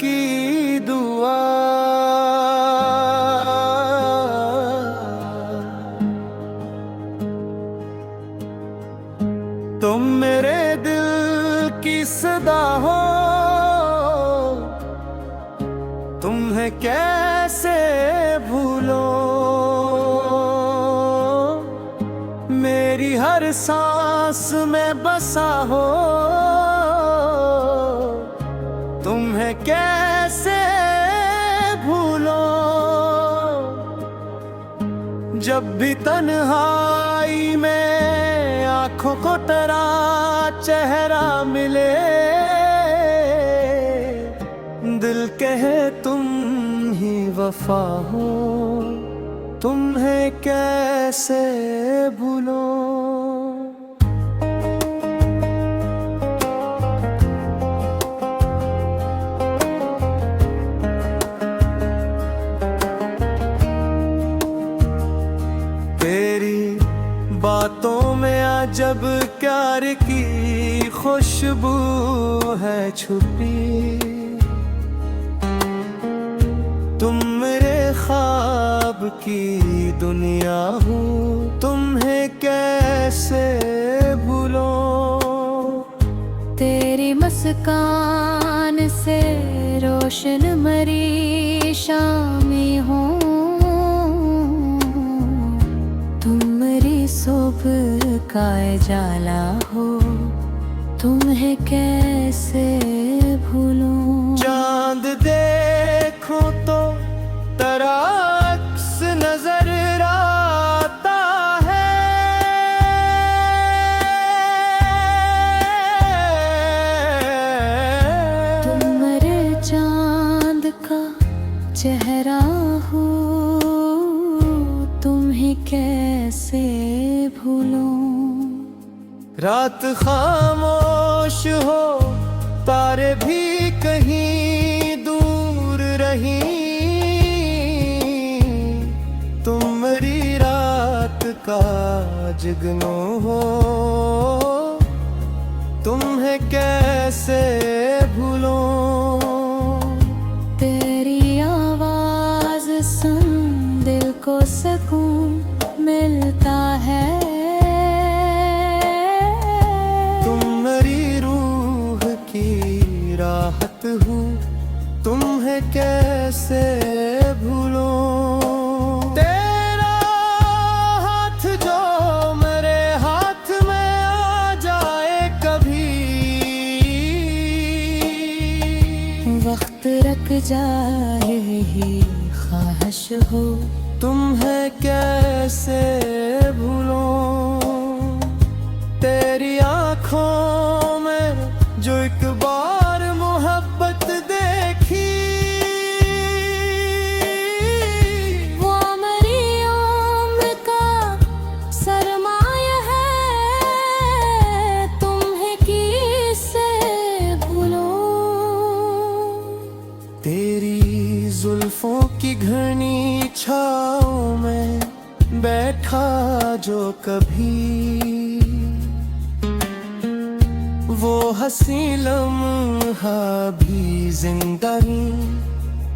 की दुआ। तुम मेरे दिल की सदा हो, तुम्हें कैसे भूलो। मेरी हर सांस में बसा हो, तुम्हें कैसे भूलो। जब भी तन्हाई में आंखों को तेरा चेहरा मिले, दिल कहे तुम ही वफा हो, तुम्हें कैसे भूलो। तेरी बातों में अजब प्यार की खुशबू है छुपी। तुम मेरे ख्वाब की दुनिया हो, तुम्हें कैसे भूलो। तेरी मुस्कान से रोशन मरी शामी हूँ, तुम मेरी सुबह का उजाला हो, तुम्हें कैसे भूलूं। चांद देखो तो तेरा अक्स नजर आता है। तुम मेरे चांद का चेहरा हो, तुम्हें कैसे भूलूं। रात खामोश हो, तारे भी कहीं दूर रहीं। तुम मेरी रात का जगनो हो, तुम्हें कैसे भूलो। तेरी आवाज सुन दिल को सुकून मिलता है। राहत हूँ, तुम्हें कैसे भूलो। तेरा हाथ जो मेरे हाथ में आ जाए कभी, वक्त रख जाए ही ख्वाहिश हो, तुम्हें कैसे भूलो। तेरी आँखों में जो एक बार मोहब्बत देखी, वो मेरी उम्र का सरमाया है, तुम्हें किससे भूलो। तेरी जुल्फों की घनी छाँव में बैठा जो कभी, वो हंसी लम्हा भी जिंदगी,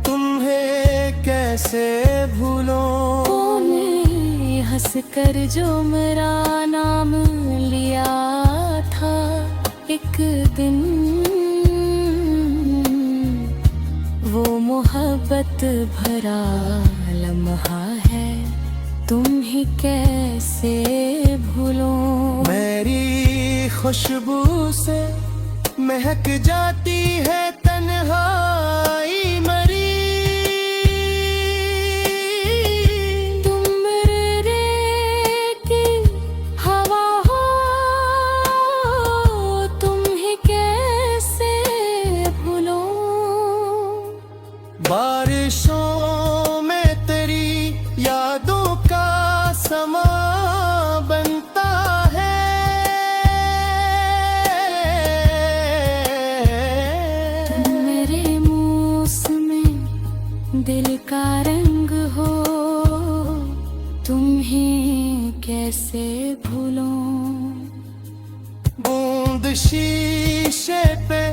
तुम्हें कैसे भूलो। तूने हंस कर जो मेरा नाम लिया था एक दिन, वो मोहब्बत भरा लम्हा है, तुम ही कैसे भूलो। मेरी खुशबू से महक जाती है तन्हाई मरी। तुम मेरे की हवा हो, तुम ही कैसे भूलो। बारिशों में तेरी यादों का समा बनता है। दिल का रंग हो, तुम्हें कैसे भूलूं। बूंद शीशे पे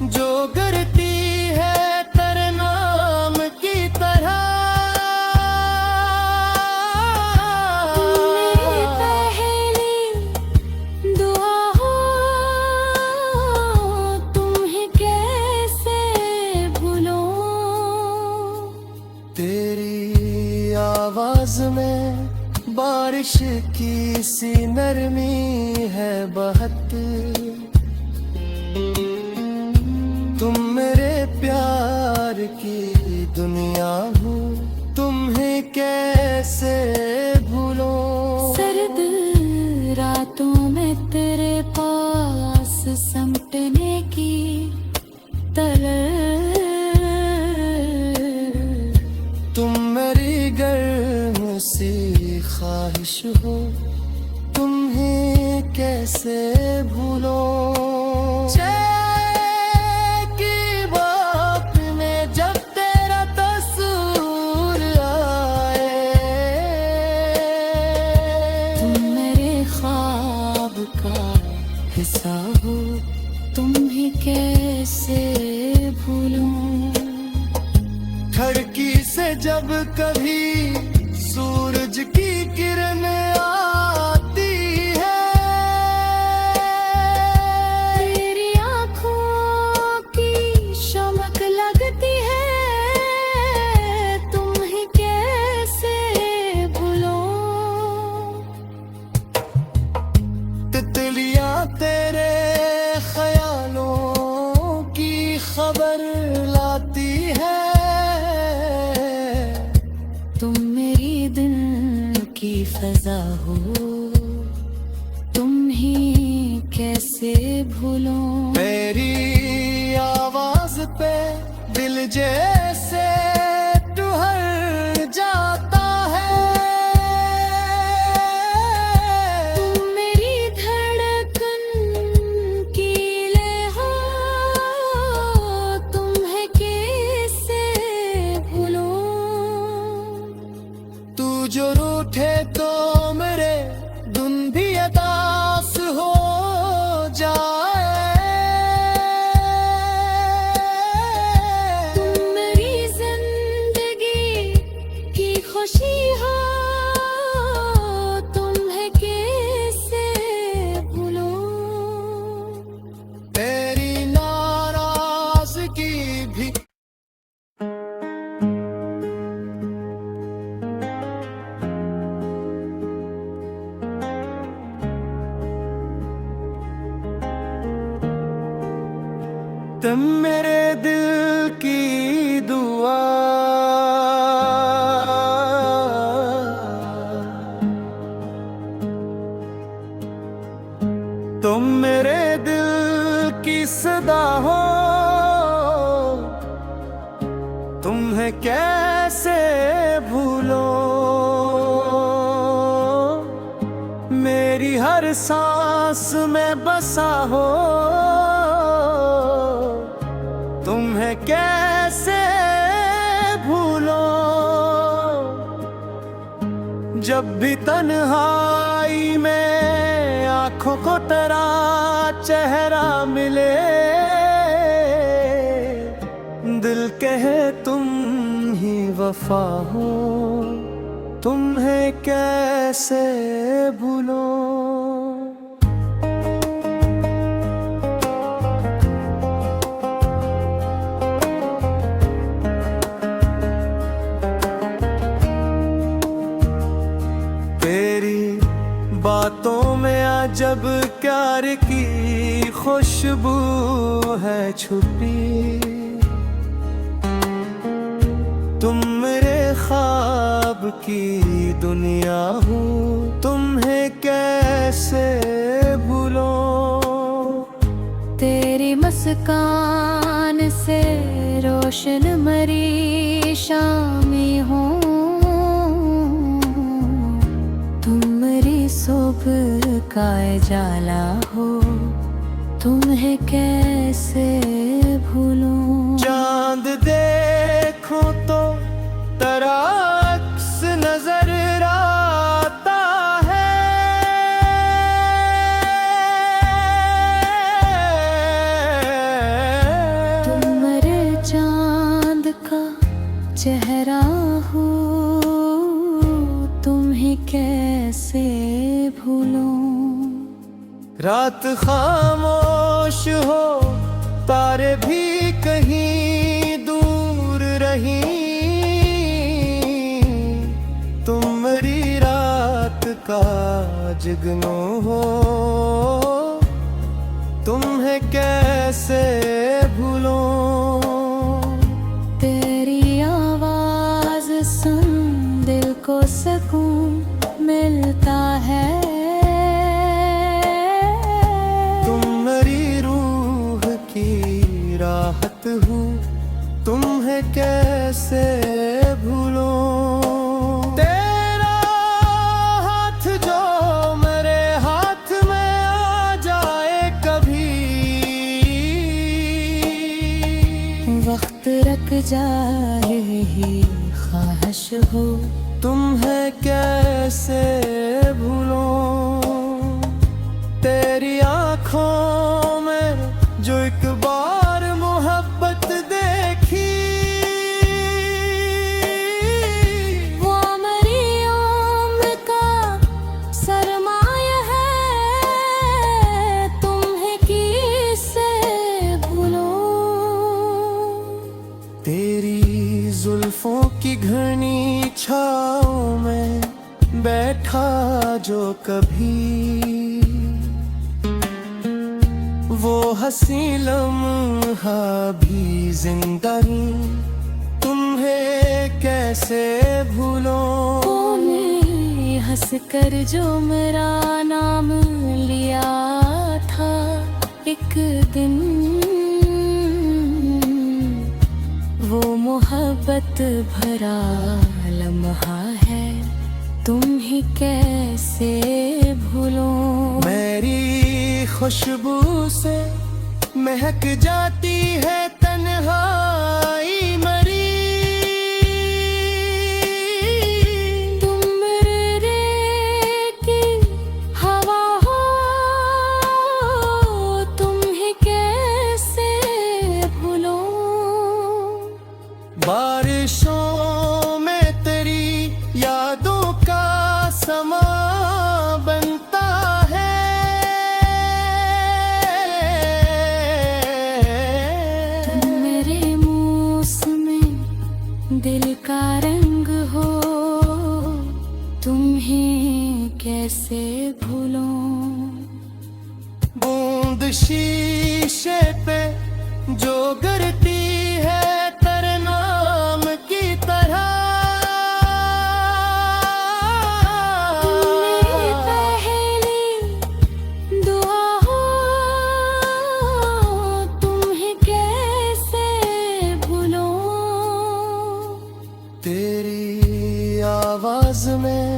जो गिरती है आवाज में बारिश की सी नरमी है बहत। तुम मेरे प्यार की दुनिया हो, तुम्हें कैसे भूलूं। सर्द रातों में तेरे पास समटने की तलब। तुम मेरी गर्म सी ख्वाहिश हो, तुम्हें कैसे भूलूं। चैन की बात में जब तेरा तस्वीर आए, तुम मेरे ख्वाब का हिस्सा हो, तुम्हें कैसे भूलूं। खिड़की से जब कभी सूरज की किरण आती है, तेरी आँखों की चमक लगती है, तुम्हें कैसे भूलूं। तितलियां तेरे ख्यालों की खबर लाती है। तुम मेरी दिल की फजा हो, तुम ही कैसे भूलूं। मेरी आवाज पे दिल जैसे टुहर जाता है। तुम मेरी धड़कन की लय हो, तुम्हें कैसे भूलूं। तू जो रूठे तो मेरे धुन भी अदास हो जाए। तुम मेरी जिंदगी की खुशी हो, तुम्हें कैसे भूलूं। तेरी नाराजगी भी तुम मेरे दिल की दुआ, तुम मेरे दिल की सदा हो, तुम्हें कैसे भूलो। मेरी हर सांस में बसा हो, तुम्हें कैसे भूलो। जब भी तन्हाई में आंखों को तेरा चेहरा मिले, दिल कहे तुम ही वफा हो, तुम्हें कैसे भूलो। तेरी बातों में अजब प्यार की खुशबू है छुपी। तुम मेरे ख्वाब की दुनिया हो, तुम्हें कैसे भूलो। तेरी मुस्कान से रोशन मरी शामी हूँ, तुम मेरी सुबह का जाला हो, तुम्हें कैसे भूलूं। चांद देखूं तो तेरा अक्स नजर आता है। तुम मेरे चांद का चेहरा हो, तुम्हें कैसे भूलूं। रात खामोश हो, तारे भी कहीं दूर रहीं, तुम जुगनू हो, तुम्हें कैसे भूलूं। तेरी आवाज सुन दिल को सुकून मिलता है। तुम मेरी रूह की राहत हो, तुम्हें कैसे भूलूं। तेरा हाथ जो मेरे हाथ में आ जाए कभी, वक्त रख जाए ही ख्वाहिश हो, तुम्हें कैसे भूलूं। तेरी आँखों में जो एक बार मोहब्बत देखी, वो मेरी उम्र का सरमाया है। तुम्हें किससे भूलूं। तेरी जुल्फों की घनी छाँव में बैठा जो कभी, वो हंसी लम्हा भी जिंदा हूँ, तुम्हें कैसे भूलूं। तूने हंस कर जो मेरा नाम लिया था एक दिन, वो मोहब्बत भरा लम्हा है, तुम ही कैसे भूलूं। मेरी खुशबू से महक जाती है तन्हाई मरी, तुम मेरे की हवा हो, तुम्हें कैसे भूलूं। बारिशों में तेरी यादों का समा बनता है। तुम मेरे मौसम में दिल का रंग हो, तुम्हें कैसे भूलूं। बूंद शीशे पे जो गिरती है तरनाम की तरह, मेरी पहली दुआ हो, तुम्हें कैसे भूलूं। तेरी आवाज में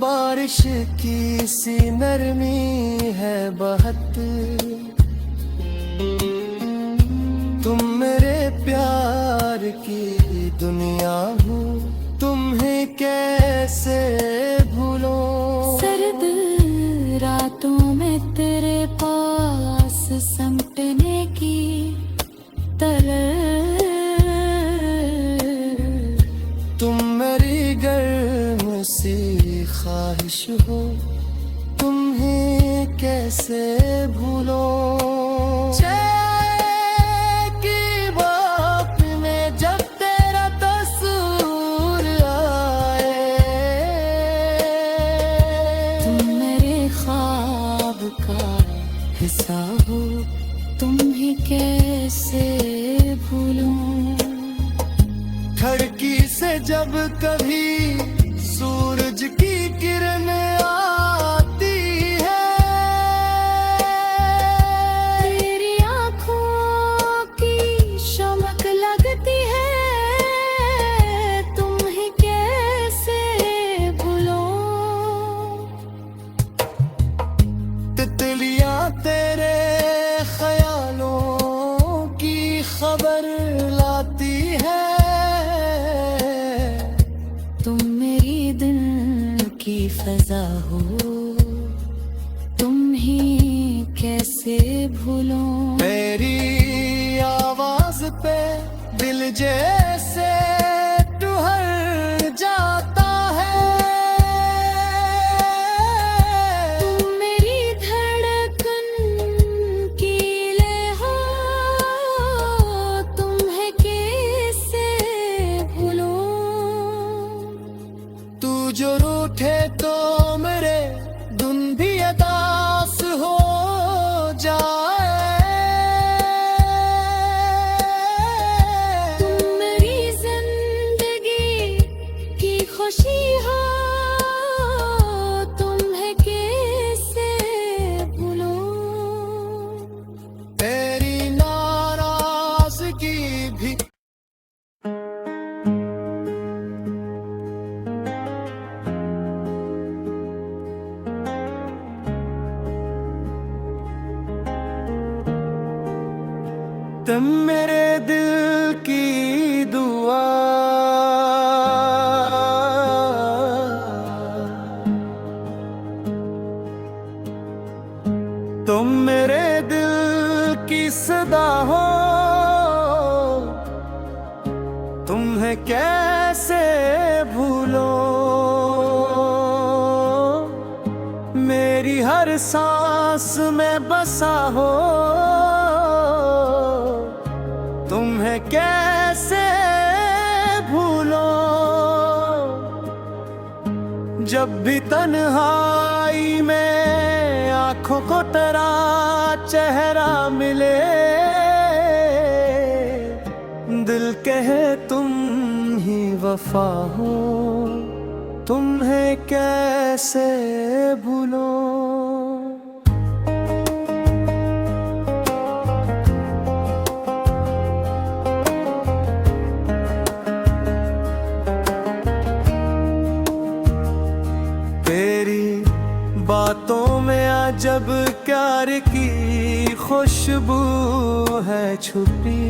बारिश की सी नरमी है बहत, तुम मेरे प्यार की दुनिया हो, तुम्हें कैसे भूलूं। सर्द रातों में तेरे पास समटने की तलब, तुम मेरी गर्म सी ख्वाहिश हो, तुम्हें कैसे भूलूं। चाय की बात में जब तेरा तस्वीर आए, तुम मेरे ख्वाब का हिस्सा हो, तुम्हें कैसे भूलूं। खिड़की से जब कभी सूरज की किरण आती है, तेरी आँखों की चमक लगती है, तुम्हें कैसे भूलूं। तितलियां तेरे ख्यालों की खबर लाती है, तुम मेरी दिल की फजा हो, तुम ही कैसे भूलूं। मेरी आवाज पे दिल जैसे टुहर जाता है, तुम मेरी धड़कन की लय हो, तुम्हें कैसे भूलूं। तू जो रूठे तो मेरे धुंध तुम्हें कैसे भूलो। मेरी हर सांस में बसा हो, तुम्हें कैसे भूलो। जब भी तन्हाई में आंखों को तेरा चेहरा मिले, दिल कहे तुम ही वफा हो, तुम्हें कैसे भूलो। तेरी बातों में अजब प्यार की खुशबू है छुपी।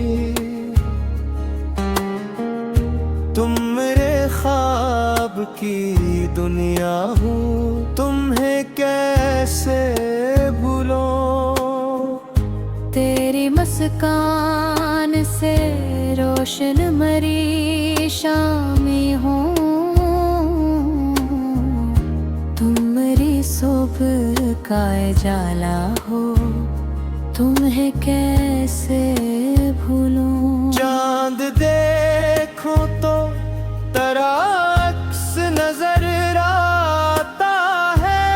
तुम मेरे ख्वाब की दुनिया हो, तुम्हें कैसे भूलो। तेरी मुस्कान से रोशन मरी शामें हो, तुम मेरी सुबह का जाला हो, तुम्हें कैसे भूलूं। चांद देखो तो तेरा अक्स नजर आता है।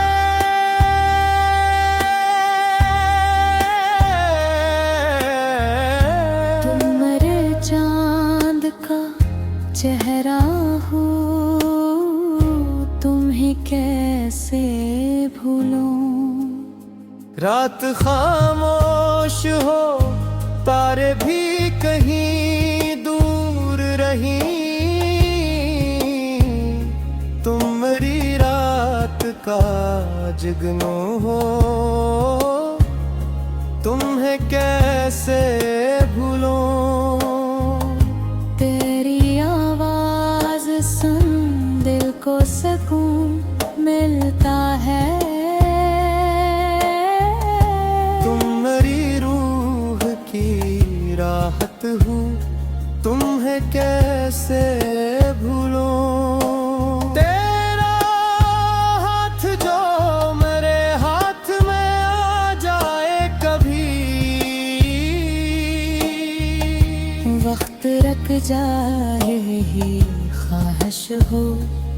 तुम मेरे चांद का चेहरा हो, तुम्हें कैसे भूलूं। रात खामोश हो, तारे भी कहीं दूर रही। तुम मेरी रात का जगनो हो, तुम्हें कैसे भूलो। तेरी आवाज सुन दिल को सुकून मिलता है। राहत हूँ, तुम्हें कैसे भूलो। तेरा हाथ जो मेरे हाथ में आ जाए कभी, वक्त रख जाए ही ख्वाहिश हो,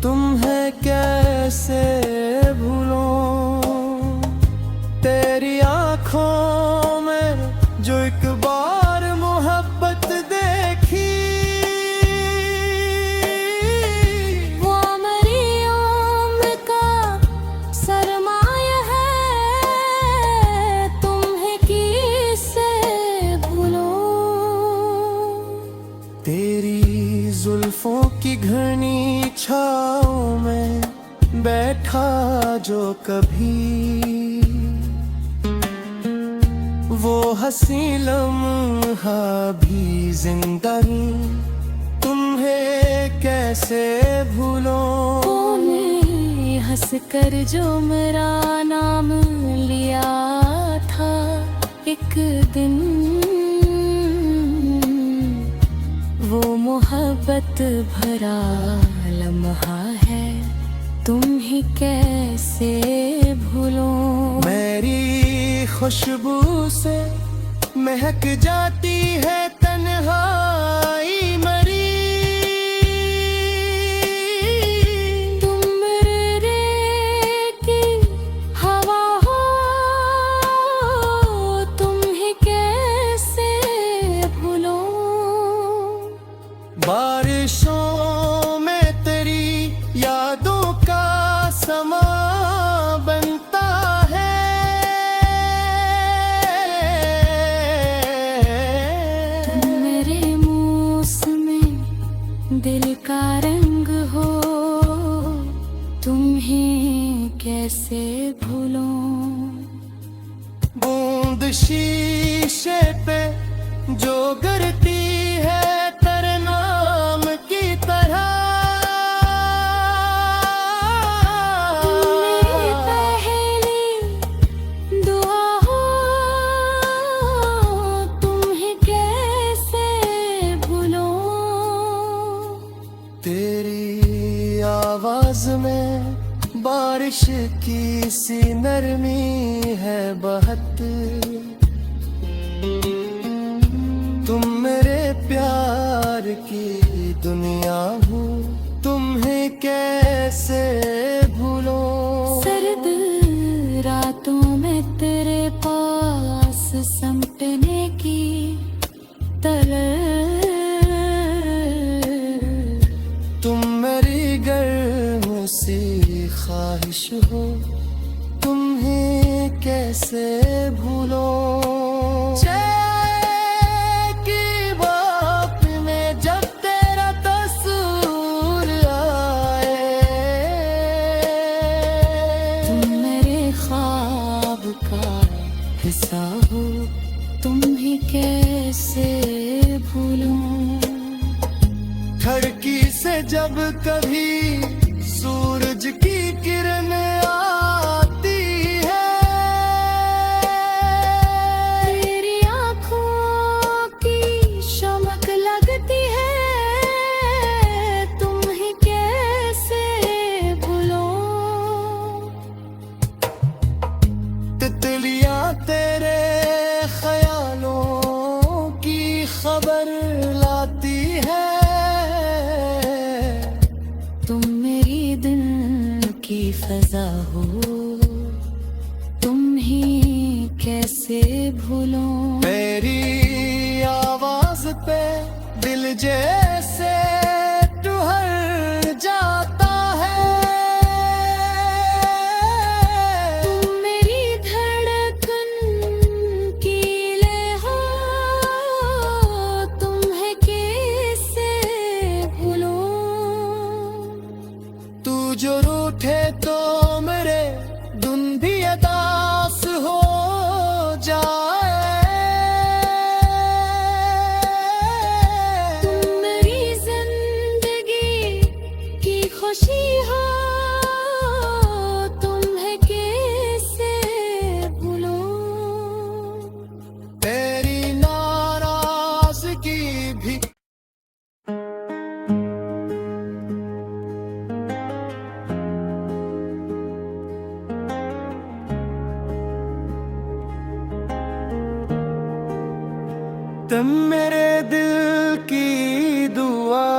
तुम्हें कैसे भूलो। तेरी आँखों में जो एक बार मोहब्बत देखी, वो मेरी उम्र का सरमाया है, तुम्हें किससे भूलो। तेरी जुल्फों की घनी छाँव में बैठा जो कभी, वो हंसी लम्हा भी जिंदा तुम्हें कैसे भूलो। तूने हंस कर जो मेरा नाम लिया था एक दिन, वो मोहब्बत भरा लम्हा है, तुम ही कैसे भूलो। मेरी खुशबू से महक जाती है तन्हाई मरी। तुम मेरे की हवा हो, तुम्हें कैसे भूलो। बारिशों में तेरी यादों का समा बनता है। तुम मेरे मौसम में दिल का रंग हो, तुम्हें कैसे भूलो। बूंद शीशे पे जो गिरती है तेरे नाम की तरह, मेरी पहली दुआ हो, तुम्हें कैसे भूलो। अंदाज में बारिश की सी नरमी है बहत। तुम मेरे प्यार की दुनिया हो, तुम्हें कैसे भूलो। सर्द रातों में तेरे पास समटने की तरह, तुम मेरी गर्म सी ख्वाहिश हो, तुम्हें कैसे भूलो। चाय की बात में जब तेरा तस्वीर आए, तुम मेरे ख्वाब का हिस्सा हो, तुम्हें कैसे भूलूं। खिड़की से जब कभी सूरज की किरण आती है, तेरी आँखों की चमक लगती है, तुम्हें कैसे भूलूं। तितलियां तेरे ख्यालों की खबर लाती है, तुम मेरी दिल की फजा हो, तुम ही कैसे भूलो। मेरी आवाज पे दिल जैसे टुहर जाता है, तुम मेरी धड़कन की लय हो, तुम्हें कैसे भूलो। तू जो रूठे तो मेरे धुन भी अदास हो जाए। तुम मेरी जिंदगी की खुशी हो, तुम्हें कैसे भूलो। तेरी नाराजगी भी तुम मेरे दिल की दुआ,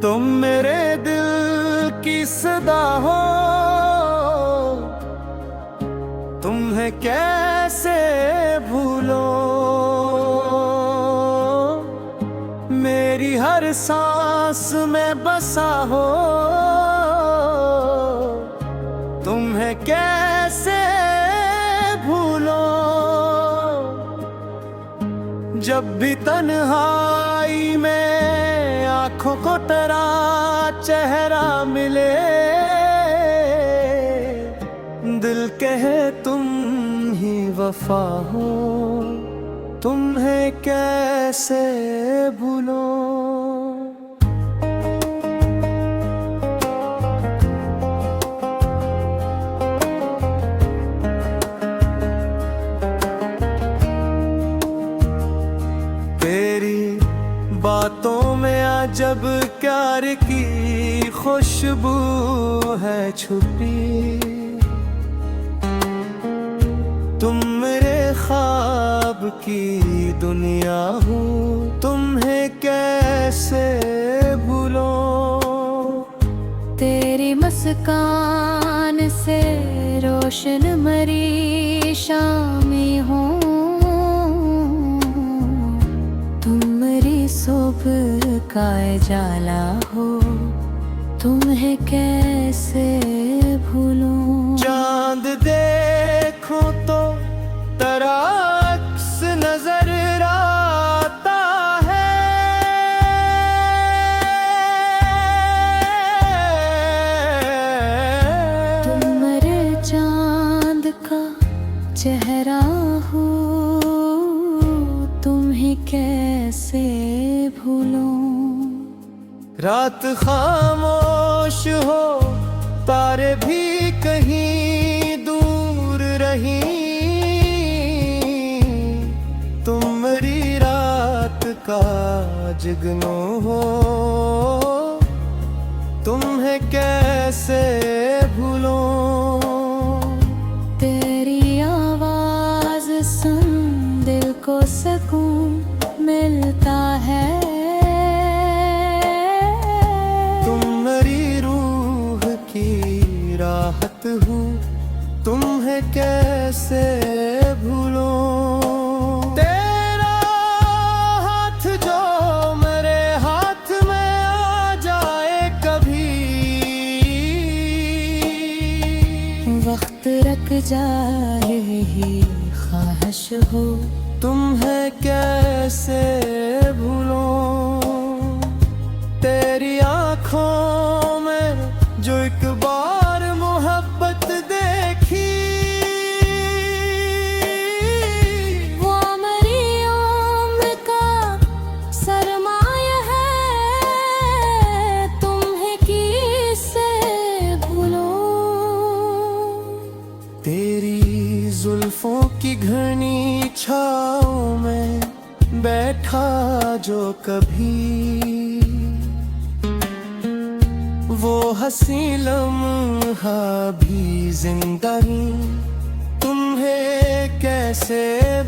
तुम मेरे दिल की सदा हो, तुम्हें कैसे भूलो। मेरी हर सांस में बसा हो, तुम्हें कैसे भूलो। जब भी तन्हाई में आंखों को तेरा चेहरा मिले, दिल कहे तुम ही वफा हो, तुम्हें कैसे भूलो। तेरी बातों में अजब प्यार की खुशबू है छुपी, तुम मेरे ख्वाब की दुनिया हो, तुम्हें कैसे भूलो। तेरी मुस्कान से रोशन मरी शामें हो, तुम मेरी सुबह का उजाला हो, तुम्हें कैसे भूलूं। चांद देखो तो तेरा अक्स नजर आता है, तुम मेरे चांद का चेहरा हो, तुम्हें कैसे भूलूं। रात खामोश हो, तारे भी कहीं दूर रही, तुम जुगनू हो, तुम्हें कैसे भूलूं। तेरी आवाज सुन दिल को सुकून मिलता है। तुम मेरी रूह की राहत हो, तुम्हें कैसे भूलूं। तेरा हाथ जो मेरे हाथ में आ जाए कभी, वक्त रख जाए ही ख्वाहिश हो, तुम्हें कैसे भूलूं। तेरी आँखों में जो एक बार मोहब्बत देखी, वो मेरी उम्र का सरमाया है। तुम्हें किससे भूलूं। तेरी जुल्फों की घनी छाँव में बैठा जो कभी, वो हंसी लम्हा भी जिंदगी, तुम्हें कैसे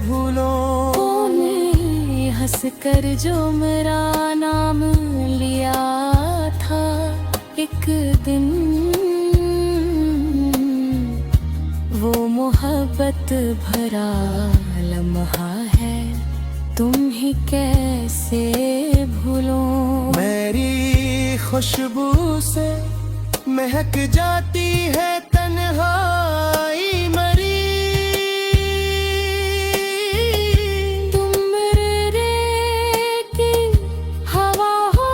भूलूं। तूने हंस कर जो मेरा नाम लिया था एक दिन, वो मोहब्बत भरा लम्हा है, तुम ही कैसे भूलूं। मेरी खुशबू से महक जाती है तन्हाई मरी, तुम मेरे की हवा हो,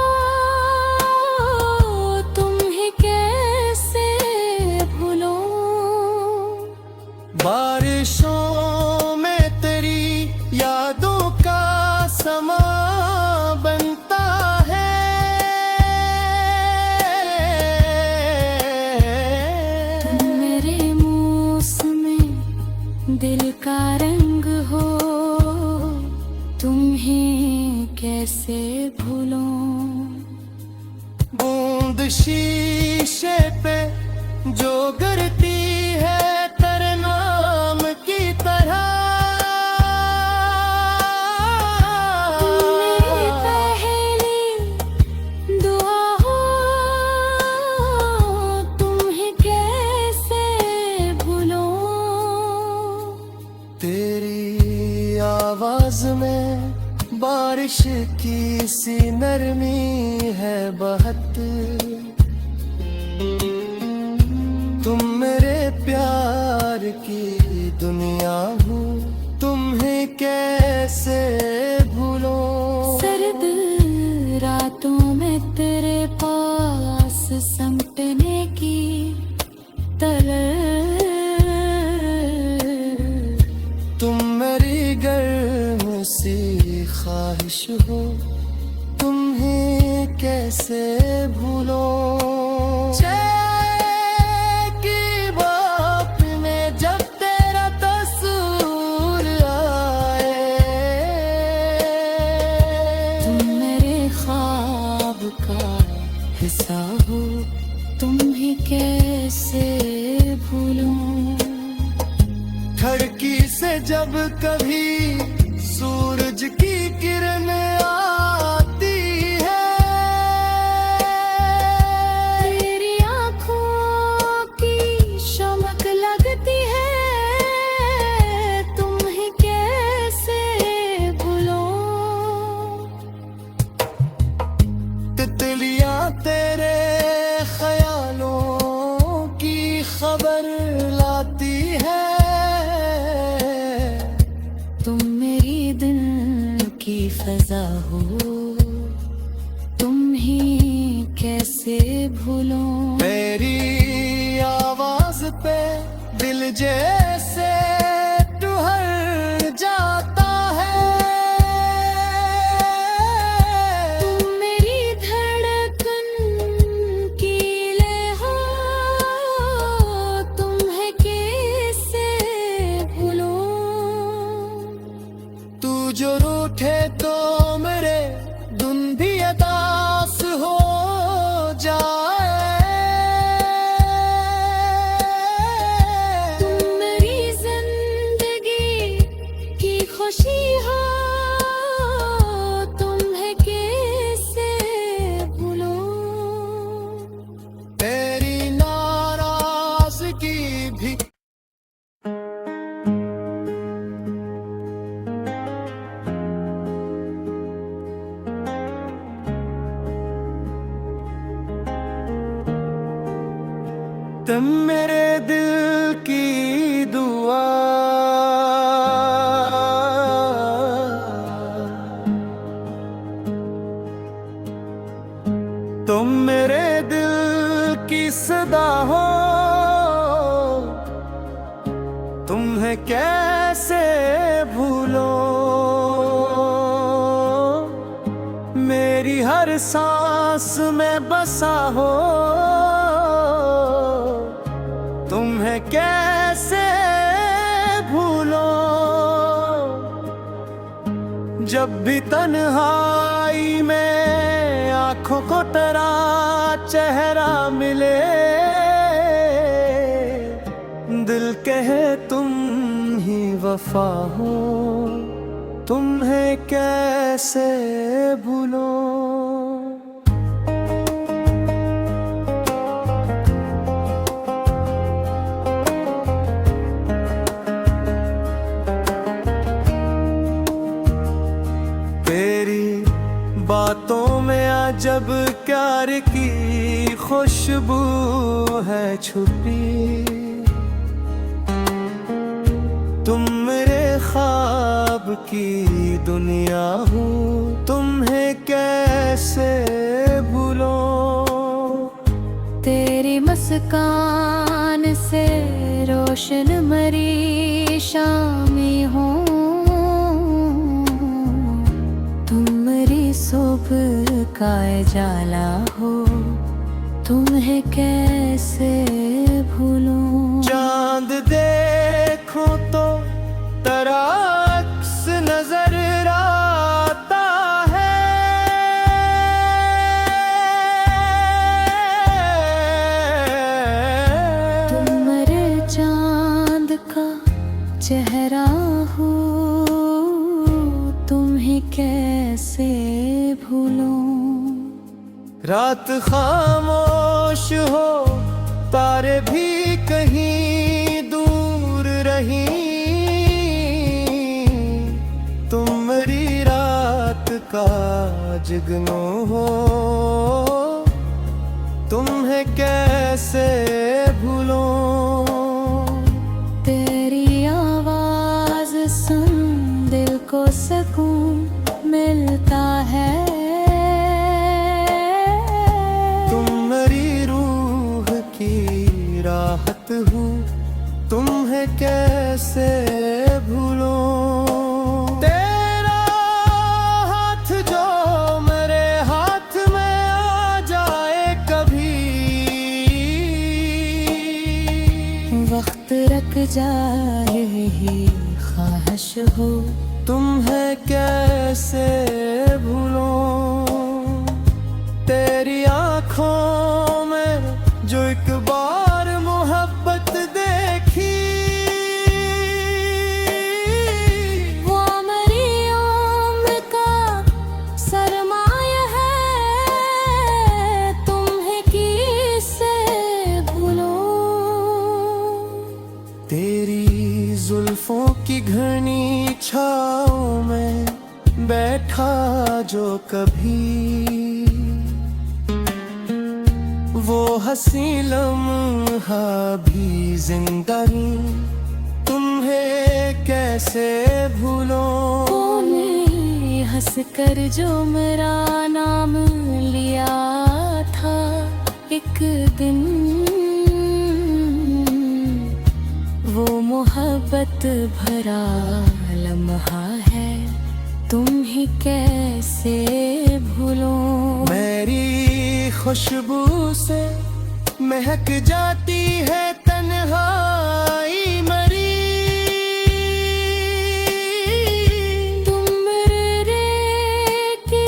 तुम ही कैसे भूलूं। बारिशों में तेरी यादों का समा बनता है। तुम मेरे मौसम में दिल का रंग हो, तुम ही कैसे भूलूं। बूंद शीशे पे जो गिरती है तरनाम की तरह, मेरी पहली दुआ हो, तुम्हें कैसे भूलूं। तेरी आवाज में बारिश की सी नरमी है बहत, तुम मेरे प्यार की दुनिया हो, तुम्हें कैसे भूलूं। सर्द रातों में तेरे पास समटने की तलब, तुम मेरी गर्म सी ख्वाहिश हो, तुम्हें कैसे भूलूं। चाय की बात में जब तेरा तस्वीर आए, तुम मेरे ख्वाब का हिस्सा हो, तुम ही कैसे भूलूं। खिड़की से जब कभी सूरज की किरण आती है, तेरी आँखों की चमक लगती है, तुम ही कैसे भूलूं। तितलियां तेरे ख्यालों की खबर लाती है, तुम मेरी दिल की फजा हो, तुम ही कैसे भूलूं। मेरी आवाज पे दिल जैसे टुहर जाता है, तुम मेरी धड़कन की लय हो, तुम्हें कैसे भूलूं। तू जो रूठे तो मेरे धुन तुम मेरे दिल की दुआ, तुम मेरे दिल की सदा हो, तुम्हें कैसे भूलो। मेरी हर सांस में बसा हो, तुम्हें कैसे भूलो। जब भी तन्हाई में आंखों को तेरा चेहरा मिले, दिल कहे तुम ही वफा हो, तुम्हें कैसे भूलो। तेरी बातों में अजब प्यार की खुशबू है छुपी। तुम मेरे ख्वाब की दुनिया हो, तुम्हें कैसे भूलो। तेरी मुस्कान से रोशन मरी शामी हूँ, तुम मेरी सुबह का जाला हो, तुम्हें कैसे भूलो। चांद देखो तो तेरा अक्स नजर आता है, तुम मेरे चांद का चेहरा हो, तुम्हें कैसे भूलो। रात खामोश हो, तारे भी कहीं दूर रहीं, तुम मेरी रात का जगनो हो, तुम्हें कैसे भूलो। तेरी आवाज सुन दिल को सुकून मिलता है, तुम मेरी रूह की राहत हो, तुम्हें कैसे भूलो। तेरा हाथ जो मेरे हाथ में आ जाए कभी, वक्त रख जाए ही ख्वाहिश हो, तुम्हें कैसे भूलो। तेरी आँखों में जो एक बार मोहब्बत देखी, वो मेरी उम्र का सरमाया है, तुम्हें किससे भूलो। तेरी जुल्फों की घनी छाँव में बैठा जो कभी, वो हंसी लम्हा भी जिंदगी, तुम्हें कैसे भूलो। तूने हंस कर जो मेरा नाम लिया था एक दिन, वो मोहब्बत भरा लम्हा है, तुम ही कैसे भूलो। मेरी खुशबू से महक जाती है तन्हाई मरी, तुम मेरे की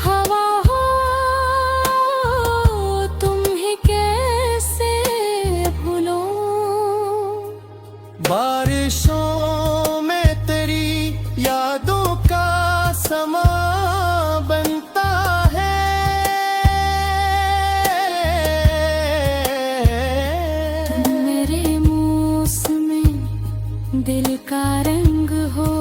हवा हो, तुम्हें कैसे भूलो। बारिशों में तेरी यादों का समा बनता है, तुम मेरे मौसम में दिल का रंग हो,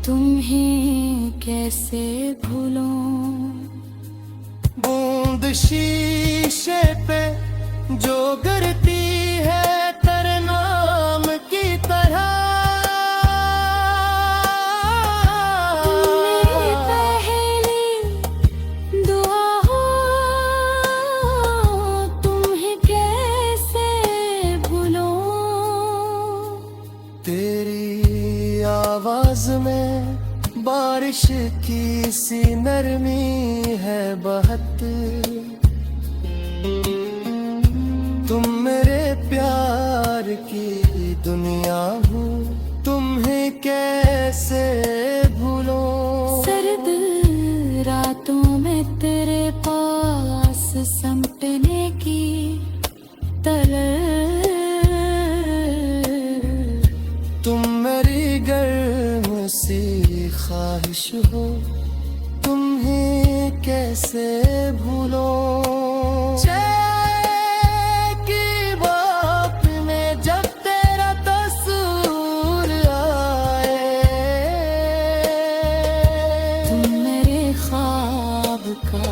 तुम्हें कैसे भूलो। बूंद शीशे पे जो गिरती है तेरे नाम की तरह। मेरी पहली दुआ हो, तुम्हें कैसे भूलूं। तेरी आवाज में बारिश की सी नरमी है बहत। तुम मेरे प्यार की दुनिया हो, तुम्हें कैसे भूलूं। सर्द रातों में तेरे पास समटने की तलब। तुम मेरी गर्म सी ख्वाहिश हो, तुम्हें कैसे भूलूं। की बात में जब तेरा तस्वीर आए, तुम मेरे ख्वाब का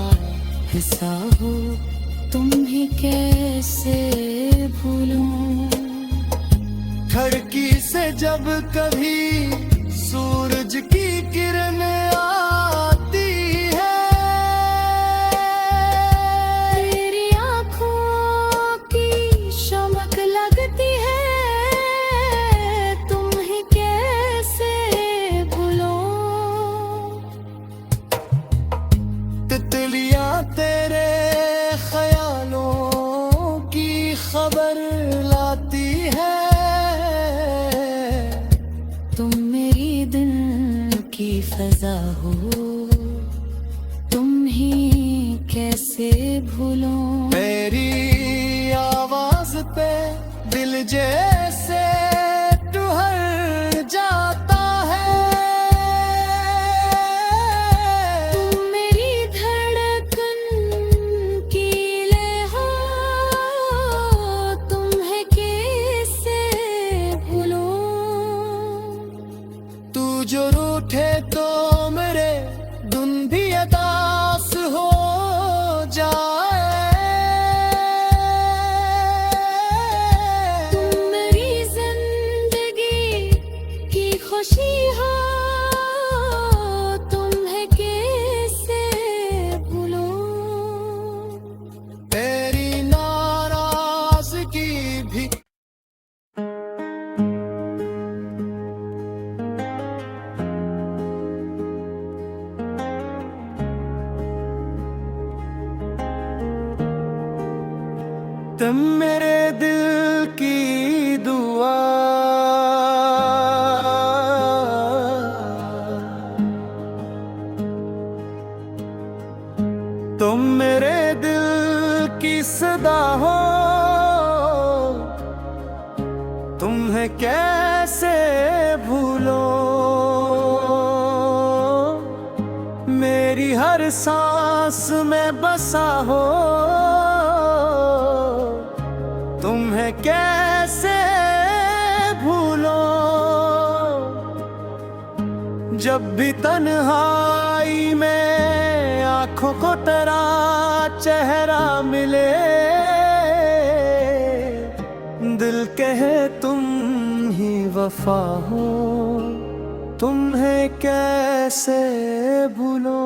हिस्सा हो, तुम्हें कैसे भूलूं। खिड़की से जब कभी सूरज की किरण आती है, तेरी आँखों की चमक लगती है, तुम्हें कैसे भूलूं। तितलियां तेरे ख्यालों की खबर लाती है। तुम मेरी दिल की फजा हो, तुम ही कैसे भूलूं। मेरी आवाज पे दिल जैसे टुहर जाता है। तुम मेरी धड़कन की लय हो, तुम्हें कैसे भूलूं। तू जो रूठे तो मेरे धुन भी अदास हो जाए। तुम मेरी जिंदगी की खुशी हो, तुम्हें कैसे भूलूं। तेरी नाराजगी भी तुम मेरे दिल की दुआ। तुम मेरे दिल की सदा हो, तुम्हें कैसे भूलो। मेरी हर सांस में बसा हो, तुम्हें कैसे भूलो। जब भी तन्हाई में आंखों को तेरा चेहरा मिले, दिल कहे तुम ही वफा हो, तुम्हें कैसे भूलो।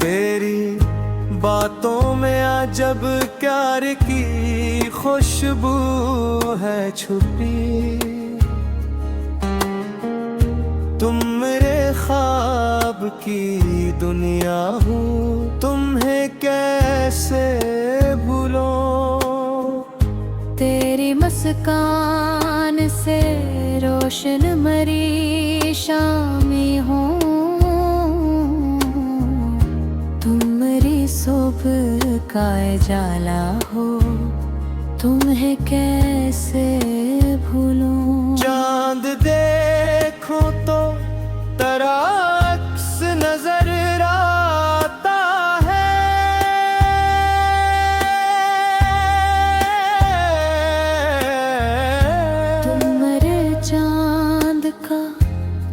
तेरी बातों में अजब प्यार की खुशबू है छुपी। तुम मेरे ख्वाब की दुनिया हो, तुम्हें कैसे भूलो। तेरी मुस्कान से रोशन मरी शामें हूँ, तुम मेरी सुबह का जाला हो, तुम्हें कैसे भूलूं। चांद देखूं तो तेरा अक्स नजर आता है।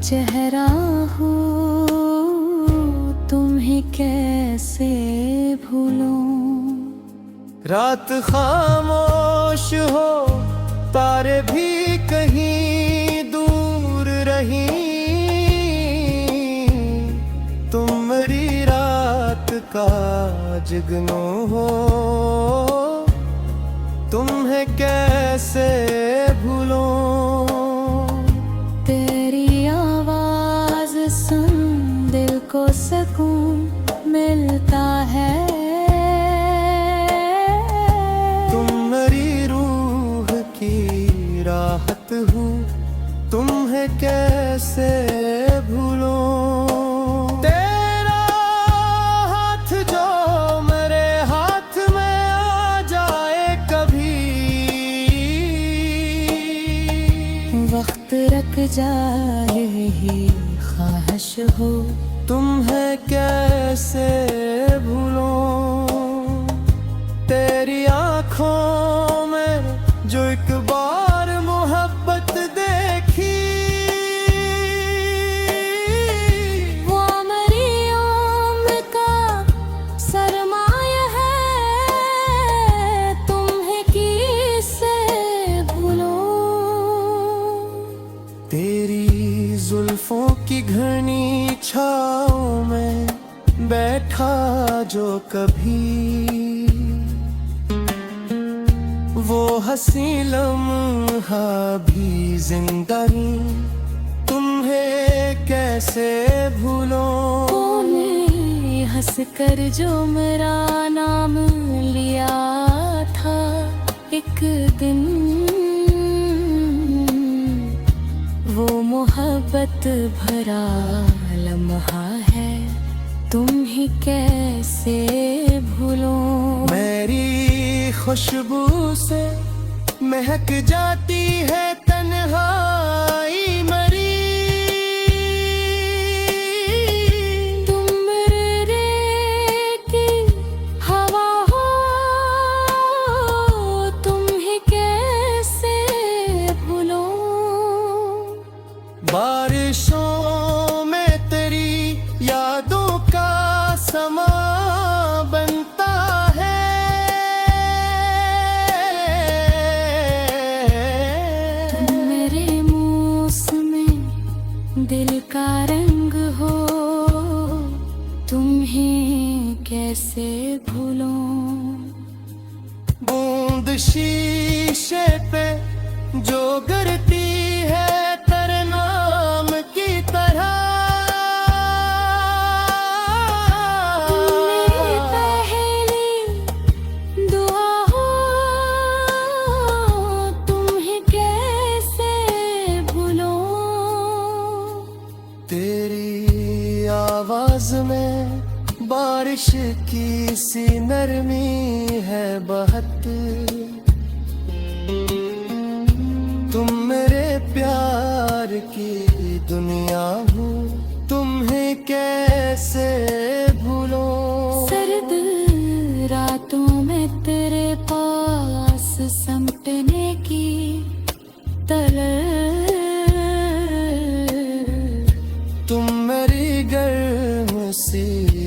चेहरा हो, तुम्हें कैसे भूलूं। रात खामोश हो, तारे भी कहीं दूर रहीं, तुम मेरी रात का जुगनू हो, तुम्हें कैसे भूलूं। तेरी आवाज सुन दिल को सुकून मिलता है। तुम मेरी रूह की राहत हो, तुम्हें कैसे भूलूं। तेरा हाथ जो मेरे हाथ में आ जाए कभी, वक्त रख जाए ही ख्वाहिश हो, तुम्हें कैसे भूलूं। तेरी आँखों में जो एक बार मोहब्बत देखी, वो मेरी उम्र का सरमाया है, तुम्हें किससे भूलूं। तेरी जुल्फों की घनी छाँव में बैठा जो कभी, वो हंसी लम्हा भी जिंदा नहीं, तुम्हें कैसे भूलूं। तूने हंस कर जो मेरा नाम लिया था एक दिन, वो मोहब्बत भरा लम्हा है, तुम ही कैसे भूलूं। मेरी खुशबू से महक जाती है तन्हाई मरी, तुम मेरे की हवा हो, तुम्हें कैसे भूलूं। बारिशों में तेरी यादों का समा बनता है, तुम मेरे मौसम में दिल का रंग हो, तुम्हें कैसे भूलूं। बूंद शीशे पे जो गिरती है तरनाम की तरह, मेरी पहली दुआ हो, तुम्हें कैसे भूलूं। तेरी आवाज में बारिश की सी नरमी है बहत, तुम मेरे प्यार की दुनिया हो, तुम्हें कैसे भूलूं। सर्द रातों में तेरे पास समटने की तलब, तुम मेरी गर्म सी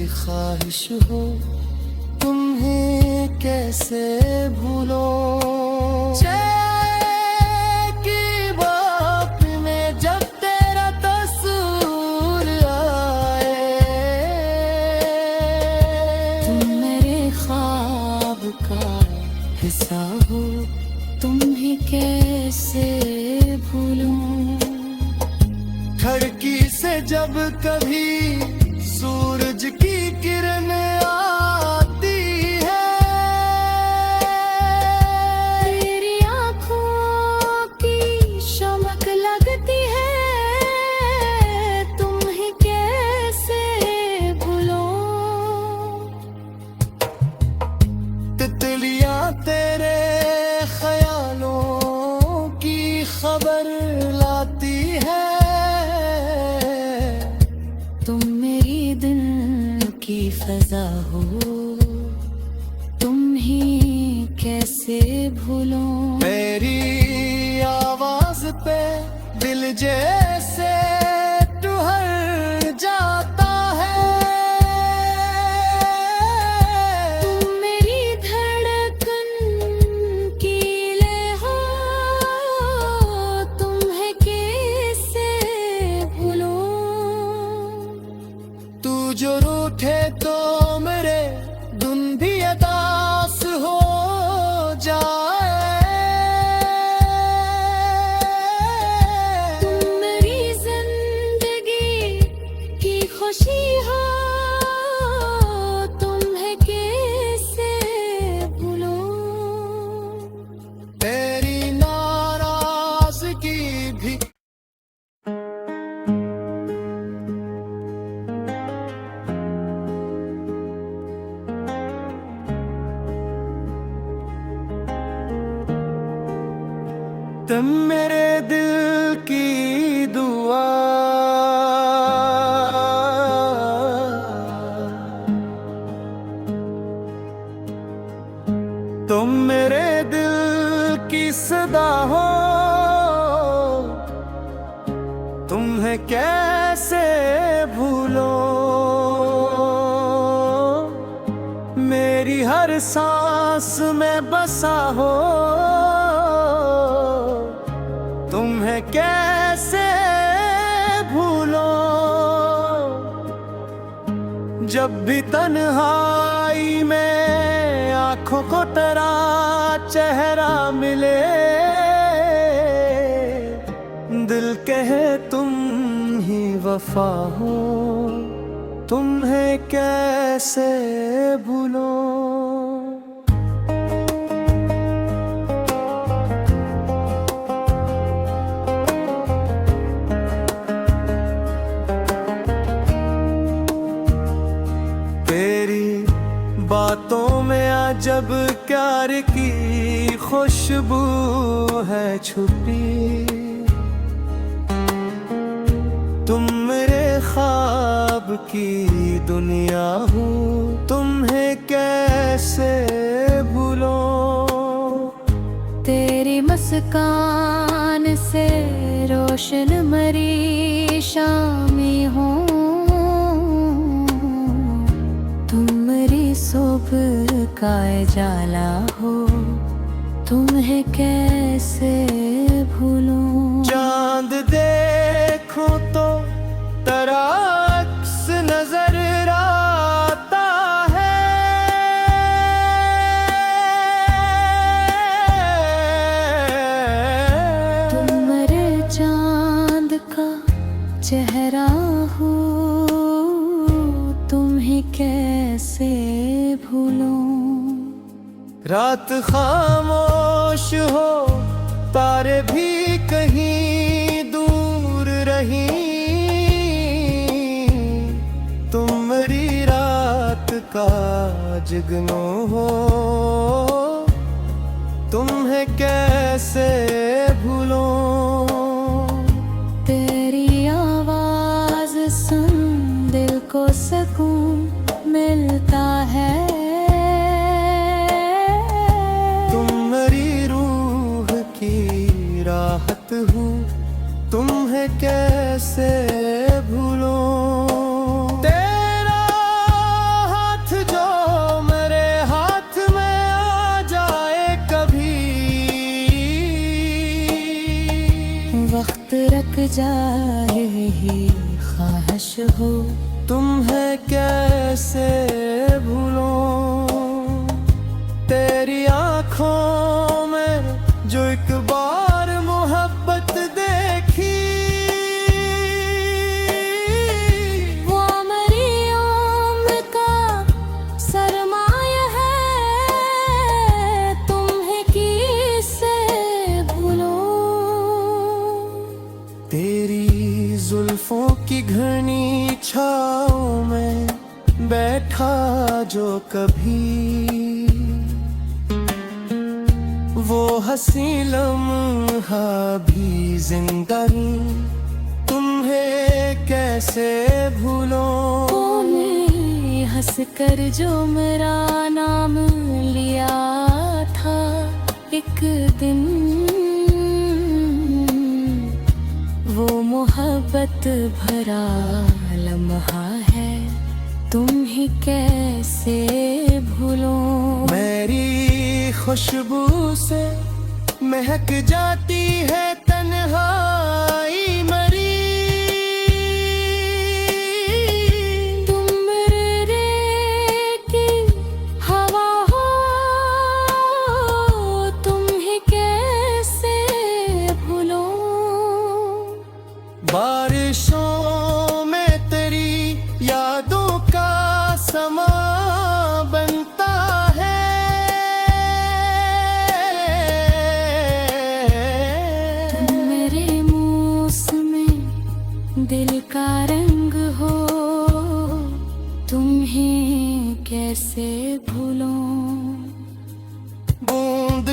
ख्वाहिश हो, तुम्हें कैसे भूलूं। चाय की बात में जब तेरा तस्वीर आए, तुम मेरे ख्वाब का हिस्सा हो, तुम्हें कैसे भूलूं। खिड़की से जब कभी सूरज की किरण आती है, तेरी आँखों की चमक लगती है, तुम्हें कैसे भूलूं। तितलियां तेरे ख्यालों की खबर लाती है, तुम मेरी दिल की फजा हो, तुम ही कैसे भूलूं। मेरी आवाज पे दिल जैसे जो रूठे तो मेरे धुन भी अदास हो जाए। तुम मेरी जिंदगी की खुशी हो, तुम्हें कैसे भूलूं। तेरी नाराजगी भी तुम मेरे दिल की दुआ, तुम मेरे दिल की सदा हो, तुम्हें कैसे भूलो। मेरी हर सांस में बसा हो, तुम्हें कैसे भूलो। जब भी तन्हाई में आंखों को तेरा चेहरा मिले, दिल कहे तुम ही वफा हो, तुम्हें कैसे भूलो। बातों में अजब प्यार की खुशबू है छुपी। तुम मेरे ख्वाब की दुनिया हो, तुम्हें कैसे भूलो। तेरी मुस्कान से रोशन मरी शामी हूँ, सुबह का जाला हो, तुम्हें कैसे भूलूं। चांद देखो तो तेरा अक्स नजर आता है। तुम मेरे चांद का चेहरा हो, तुम्हें कैसे भूलूं। रात खामोश हो, तारे भी कहीं दूर रही। तुम मेरी रात का जगनू हो, तुम्हें कैसे भूलो। तेरी आवाज सुन दिल को सुकून मिलता है। तुम मेरी रूह की राहत हो, तुम्हें कैसे भूलो। तेरा हाथ जो मेरे हाथ में आ जाए कभी, वक्त रख जाए ही ख्वाहिश हो, तुम्हें कैसे भूलो। तेरी आँखों में जो एक बार मोहब्बत देखी, वो मेरी उम्र का सरमाया है, तुम्हें किससे भूलो। तेरी जुल्फों की घनी छाँव में बैठा जो कभी, वो हंसी लम्हा भी जिंदा नहीं, तुम्हें कैसे भूलो। तूने हंस कर जो मेरा नाम लिया था एक दिन, वो मोहब्बत भरा लम्हा है, तुम ही कैसे भूलो। मेरी खुशबू से महक जाती है तन्हाई मरी। तुम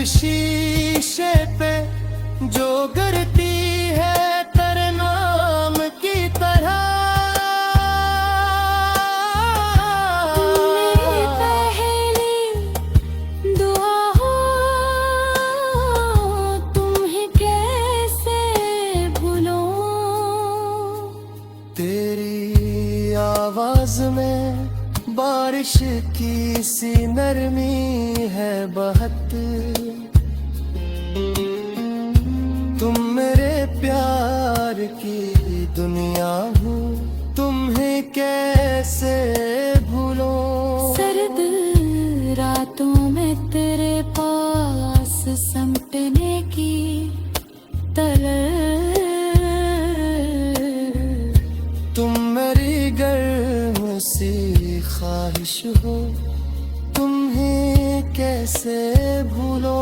शीशे पे जो गिरती है तेरे नाम की तरह। मेरी पहली दुआ हो तुम्हें कैसे भूलो। तेरी आवाज में बारिश की सी नरमी है बहत। तुम मेरे प्यार की दुनिया हो, तुम्हें कैसे भूलो। सर्द रातों में तेरे पास समटने की तलब। तुम मेरी गर्म सी ख्वाहिश हो, तुम्हें कैसे भूलो।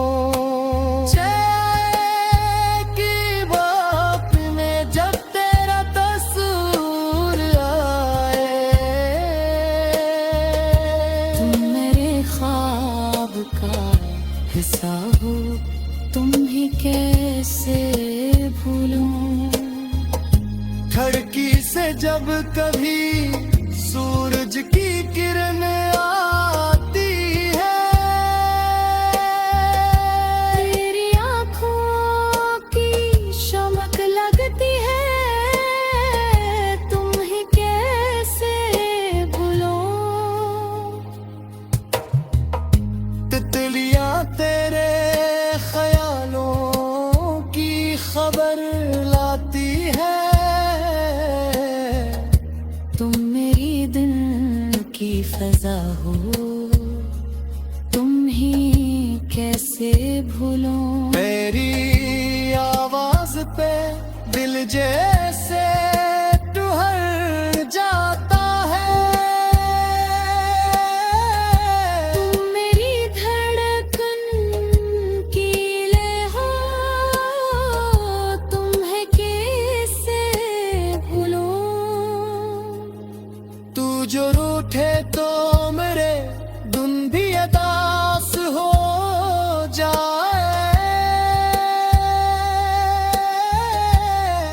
चाय की बात में जब तेरा तस्वीर आए, तुम मेरे ख्वाब का हिस्सा हो, तुम्हें कैसे भूलूं। खिड़की से जब कभी सूरज की किरण आती है, तेरी आँखों की चमक लगती है, तुम्हें कैसे भूलूं। तितलियां तेरे ख्यालों की खबर लाती है। तुम मेरी दिल की फजा हो, तुम ही कैसे भूलूं। मेरी आवाज पे दिल जैसे टुहर जाता है। तुम मेरी धड़कन की लय हो, तुम्हें कैसे भूलूं। तू जो रूठे तो मेरे धुन भी अदास हो जाए।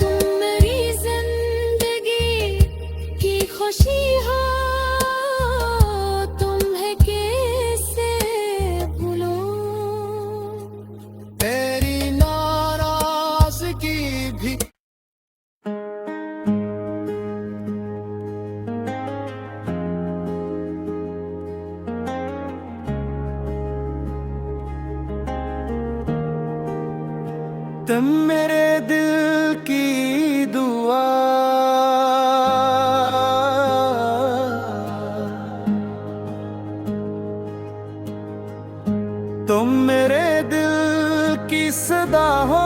तुम मेरी जिंदगी की खुशी हो, तुम्हें कैसे भूलूं। तेरी नाराजगी भी तुम मेरे दिल की दुआ। तुम मेरे दिल की सदा हो,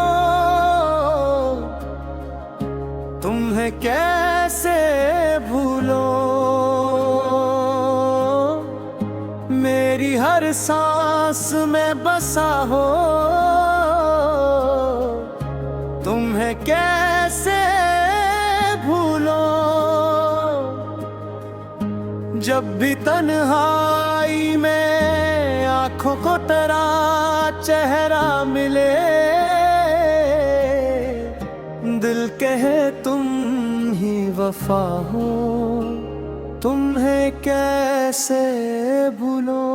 तुम्हें कैसे भूलो। मेरी हर सांस में बसा हो, तुम्हें कैसे भूलो। जब भी तन्हाई में आंखों को तेरा चेहरा मिले, दिल कहे तुम ही वफा हो, तुम्हें कैसे भूलो।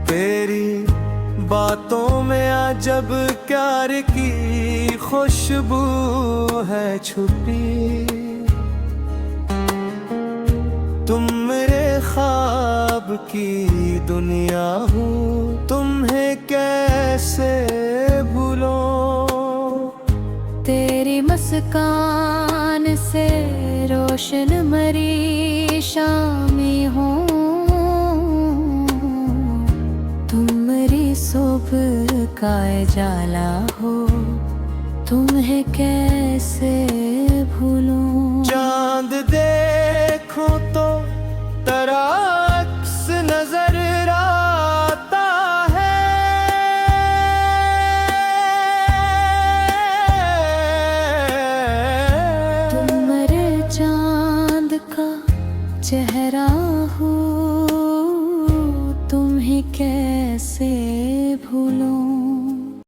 तेरी बातों में अजब प्यार की खुशबू है छुपी। तुम मेरे ख्वाब की दुनिया हो, तुम्हें कैसे भूलो। तेरी मुस्कान से रोशन मरी शामी हूँ, तुम मेरी सुबह का जाला हो, तुम्हें कैसे भूलूं। चांद देखो तो तेरा अक्स नजर आता है। चेहरा हो, तुम्हें कैसे भूलूं।